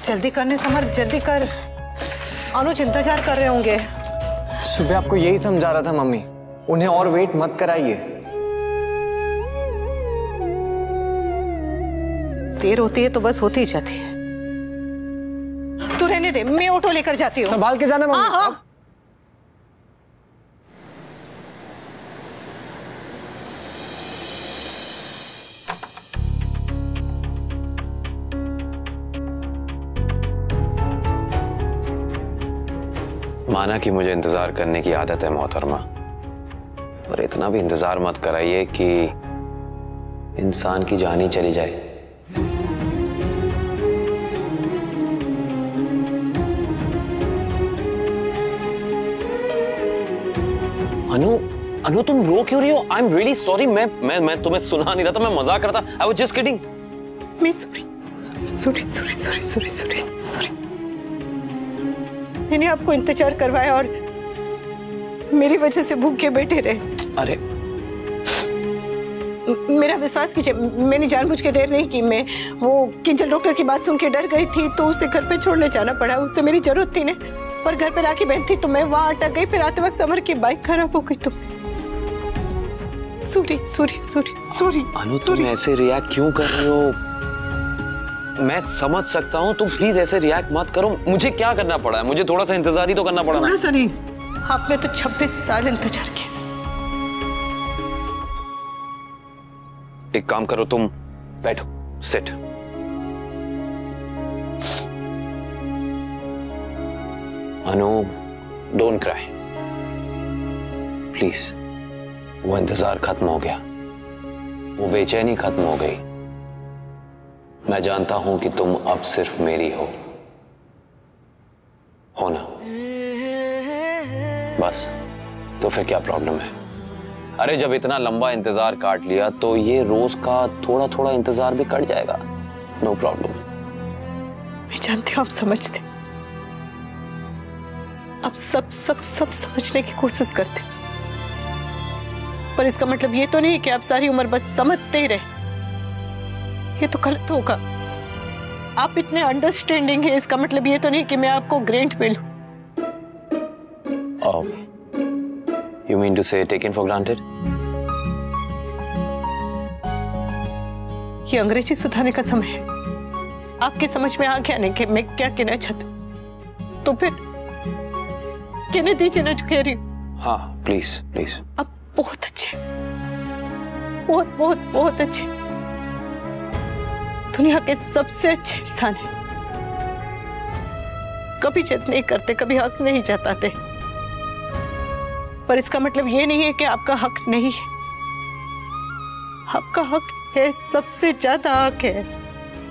जल्दी करने समर, जल्दी कर। अनुज इंतजार कर रहे होंगे। सुबह आपको यही समझा रहा था मम्मी, उन्हें और वेट मत कराइए। देर होती है तो बस होती ही जाती है। तू रहने दे, मैं ऑटो लेकर जाती हूँ। संभाल के जाना मम्मी। हाँ हाँ। माना कि मुझे इंतजार करने की आदत है मोहतरमा, पर इतना भी इंतजार मत कराइए कि इंसान की जान ही चली जाए। अनु तुम रो क्यों रही हो? I am really sorry. मैं तुम्हें सुना नहीं रहा था, मैं मजाक कर रहा था। I was just kidding. मैं सॉरी। मैंने आपको इंतजार करवाया और मेरी वजह से भूखे बैठे रहे। अरे मेरा विश्वास कीजिए, मैंने जानबूझ के देर नहीं की। मैं वो किंजल डॉक्टर की बात सुन के डर गई थी तो उसे घर पे छोड़ने जाना पड़ा। उससे मेरी जरूरत थी ना, पर घर पे राखी बहन थी तो मैं वहां अटक गई। फिर आते वक्त समर की बाइक खराब हो गई तो सॉरी। अनु तुम ऐसे रिएक्ट क्यों कर रही हो? मैं समझ सकता हूँ, तुम प्लीज ऐसे रिएक्ट मत करो। मुझे क्या करना पड़ा है? मुझे थोड़ा सा इंतजार ही तो करना पड़ा ना। थोड़ा सा नहीं, आपने तो 26 साल इंतजार किया। एक काम करो, तुम बैठो, sit. Anu don't cry please. वो इंतजार खत्म हो गया, वो बेचैनी खत्म हो गई। मैं जानता हूं कि तुम अब सिर्फ मेरी हो ना? बस, तो फिर क्या प्रॉब्लम है? अरे जब इतना लंबा इंतजार काट लिया तो ये रोज का थोड़ा थोड़ा इंतजार भी कट जाएगा। No problem. मैं जानती हूँ आप समझते, आप सब समझने की कोशिश करते, पर इसका मतलब ये तो नहीं कि आप सारी उम्र बस समझते ही रहे। ये तो गलत होगा। आप इतने अंडरस्टैंडिंग है, इसका मतलब ये तो नहीं कि मैं आपको ग्रेंट पे लूं। You mean to say taken for granted? ये अंग्रेजी सुधारने का समय है। आपके समझ में आ गया नहीं कि मैं क्या कहना चाहती हूँ, तो फिर कहने दीजिए ना जो कह रही हूँ। हाँ प्लीज प्लीज। आप बहुत अच्छे, बहुत अच्छे, दुनिया के सबसे अच्छे इंसान हैं। कभी जिद नहीं करते, कभी हक नहीं जताते, पर इसका मतलब ये नहीं है कि आपका हक नहीं है। आपका हक है, सबसे ज्यादा हक है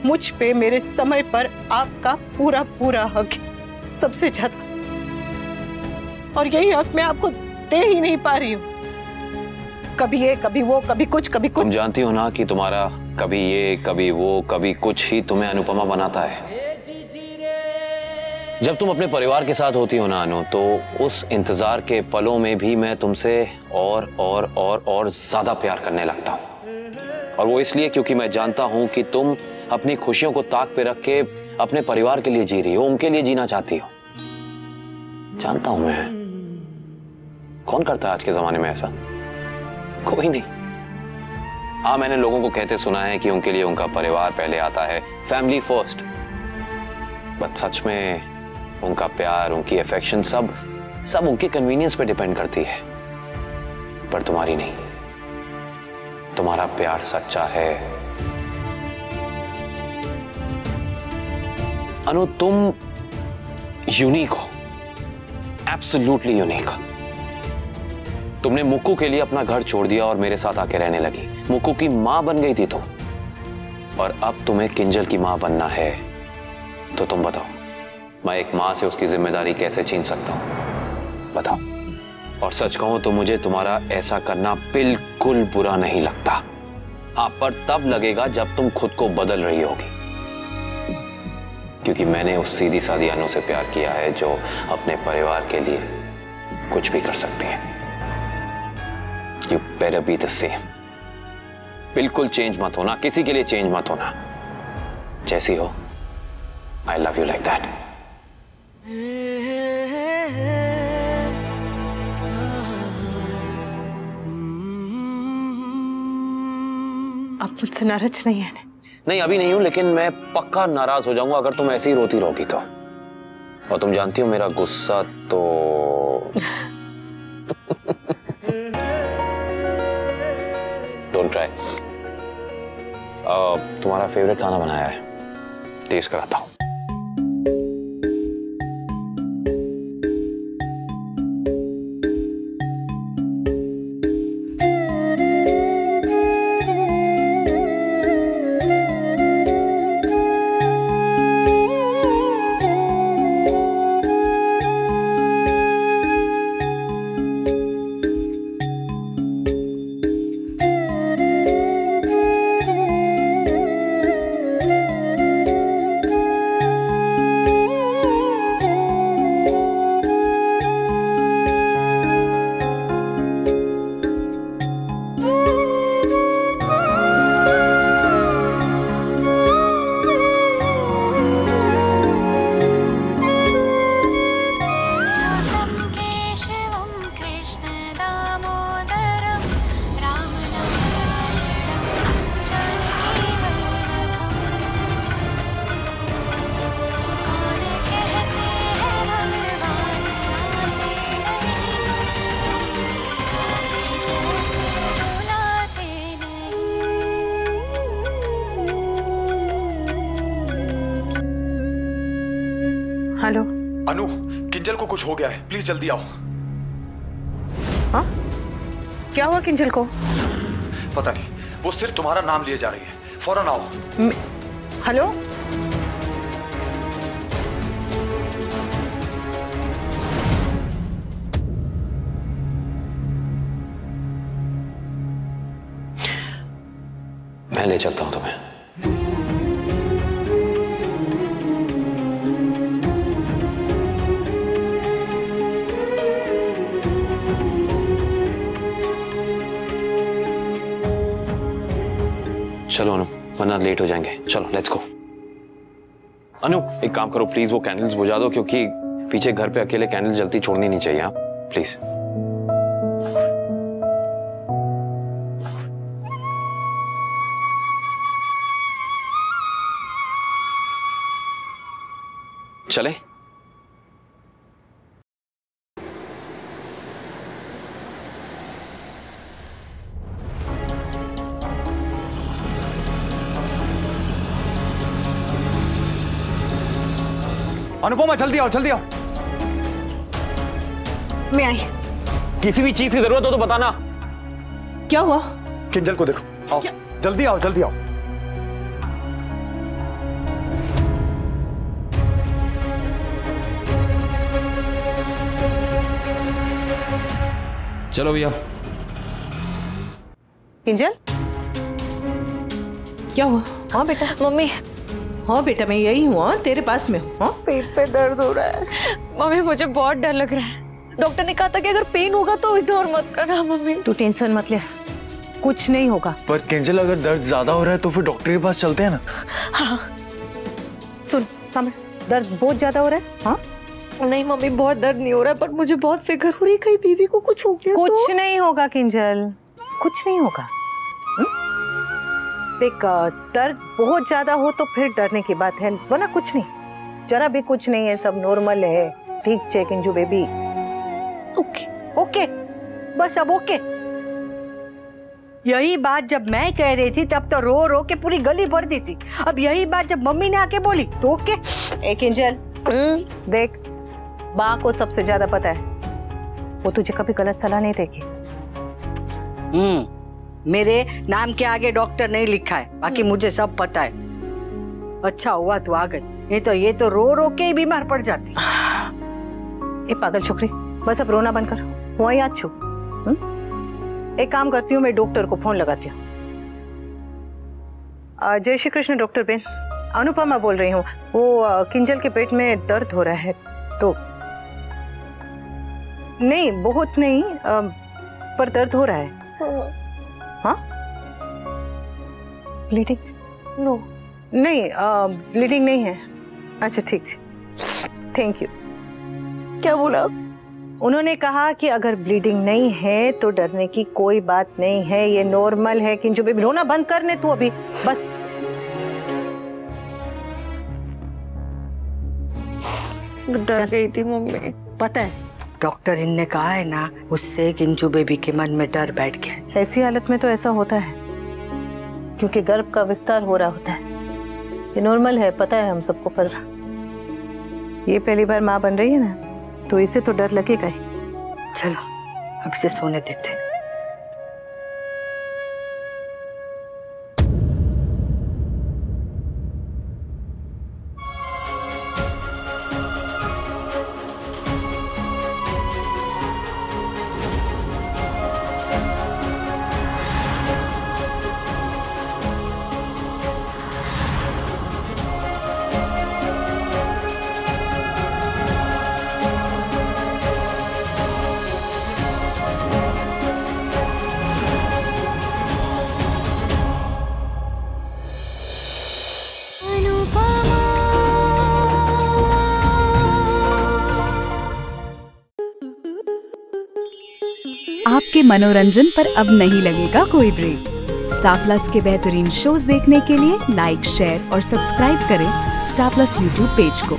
मुझ पे, मेरे समय पर आपका पूरा हक है, सबसे ज्यादा। और यही हक मैं आपको दे ही नहीं पा रही हूँ। कभी ये, कभी वो, कभी कुछ। तुम जानती हो ना कि तुम्हारा कभी ये, कभी वो, कभी कुछ ही तुम्हें अनुपमा बनाता है। जब तुम अपने परिवार के साथ होती हो ना अनु, तो उस इंतजार के पलों में भी मैं तुमसे और ज्यादा प्यार करने लगता हूँ। और वो इसलिए क्योंकि मैं जानता हूँ कि तुम अपनी खुशियों को ताक पे रख के अपने परिवार के लिए जी रही हो, उनके लिए जीना चाहती हो। जानता हूं मैं। कौन करता है आज के जमाने में ऐसा? कोई नहीं। हाँ, मैंने लोगों को कहते सुना है कि उनके लिए उनका परिवार पहले आता है, फैमिली फर्स्ट। बट सच में उनका प्यार, उनकी अफेक्शन सब उनके कन्वीनियंस पे डिपेंड करती है, पर तुम्हारी नहीं। तुम्हारा प्यार सच्चा है अनु। तुम यूनिक हो, एब्सोल्युटली यूनिक। तुमने मुक्कू के लिए अपना घर छोड़ दिया और मेरे साथ आके रहने लगी। मुक्कू की मां बन गई थी तुम, और अब तुम्हें किंजल की मां बनना है। तो तुम बताओ, मैं एक मां से उसकी जिम्मेदारी कैसे छीन सकता हूं? बताओ। और सच कहूं तो मुझे तुम्हारा ऐसा करना बिल्कुल बुरा नहीं लगता। हाँ, पर तब लगेगा जब तुम खुद को बदल रही होगी, क्योंकि मैंने उस सीधी सादी अनु से प्यार किया है जो अपने परिवार के लिए कुछ भी कर सकती है। You better be the same. बिल्कुल चेंज मत होना, किसी के लिए चेंज मत होना। जैसी हो I love you like that. आप मुझसे नाराज नहीं है ना? नहीं, अभी नहीं हूं, लेकिन मैं पक्का नाराज हो जाऊंगा अगर तुम ऐसे ही रोती रहोगी तो। और तुम जानती हो मेरा गुस्सा तो डोंट ट्राई। तुम्हारा फेवरेट खाना बनाया है, टेस्ट कराता हूं। हेलो अनु, किंजल को कुछ हो गया है, प्लीज जल्दी आओ। हाँ, क्या हुआ किंजल को? पता नहीं, वो सिर्फ तुम्हारा नाम लिए जा रही है, फौरन आओ। हेलो, मैं ले चलता हूं तुम्हें। चलो अनु, वरना लेट हो जाएंगे। चलो लेट्स गो। अनु, एक काम करो प्लीज, वो कैंडल्स बुझा दो, क्योंकि पीछे घर पे अकेले कैंडल जलती छोड़नी नहीं चाहिए। हाँ प्लीज। चले? अनुपमा जल्दी आओ, जल्दी आओ। मैं आई। किसी भी चीज की जरूरत हो तो बताना। क्या हुआ? किंजल को देखो, आओ जल्दी आओ, जल्दी आओ। चलो भैया। किंजल, क्या हुआ? हाँ बेटा। मम्मी, हाँ बेटा, मैं यही हूँ, हाँ तेरे पास में हूँ। हाँ, पेट पे दर्द हो रहा है। मम्मी मुझे बहुत डर लग रहा है। डॉक्टर ने कहा था कि अगर पेन होगा तो इग्नोर मत करना। मम्मी तू टेंशन मत ले, कुछ नहीं होगा। पर किंजल, अगर दर्द ज्यादा हो रहा है तो फिर डॉक्टर के पास चलते हैं ना। हाँ। सुन सामने, दर्द बहुत ज्यादा हो रहा है? हाँ नहीं मम्मी, बहुत दर्द नहीं हो रहा है, पर मुझे बहुत फिक्र हो रही है कहीं बीबी को कुछ हो गया। कुछ नहीं होगा किंजल, कुछ नहीं होगा। देख, दर्द बहुत ज्यादा हो तो फिर डरने की बात है, वरना कुछ नहीं, जरा भी कुछ नहीं है, सब नॉर्मल है। ठीक है किंजू बेबी। ओके ओके, बस अब ओके। यही बात जब मैं कह रही थी तब तो रो रो के पूरी गली भर दी थी। अब यही बात जब मम्मी ने आके बोली तो ओके। ए किंजल, देख, माँ को सबसे ज्यादा पता है, वो तुझे कभी गलत सलाह नहीं देगी। मेरे नाम के आगे डॉक्टर नहीं लिखा है, बाकी मुझे सब पता है। अच्छा हुआ तू आ गई, नहीं तो ये तो रो रो के ही बीमार पड़ जाती। ए पागल छोकरी, बस अब रोना बंद कर, हुआ याद छू। एक काम करती हूँ, मैं डॉक्टर को फोन लगाती हूँ। जय श्री कृष्ण डॉक्टर बेन, अनुपमा बोल रही हूँ। वो किंजल के पेट में दर्द हो रहा है तो। नहीं बहुत नहीं, पर दर्द हो रहा है। हाँ, ब्लीडिंग? नो नहीं, ब्लीडिंग नहीं है, अच्छा ठीक है, थैंक यू। क्या बोला? उन्होंने कहा कि अगर ब्लीडिंग नहीं है तो डरने की कोई बात नहीं है, ये नॉर्मल है। किंजू बेबी रोना बंद करने तू अभी बस। डर गई थी मम्मी। पता है डॉक्टर इनने कहा है ना, उससे किंजू बेबी के मन में डर बैठ गया। ऐसी हालत में तो ऐसा होता है क्योंकि गर्भ का विस्तार हो रहा होता है। ये नॉर्मल है, पता है हम सबको, पर ये पहली बार माँ बन रही है ना, तो इसे तो डर लगेगा ही। चलो अब इसे सोने देते हैं। आपके मनोरंजन पर अब नहीं लगेगा कोई ब्रेक। स्टार प्लस के बेहतरीन शोज देखने के लिए लाइक, शेयर और सब्सक्राइब करें स्टार प्लस यूट्यूब पेज को।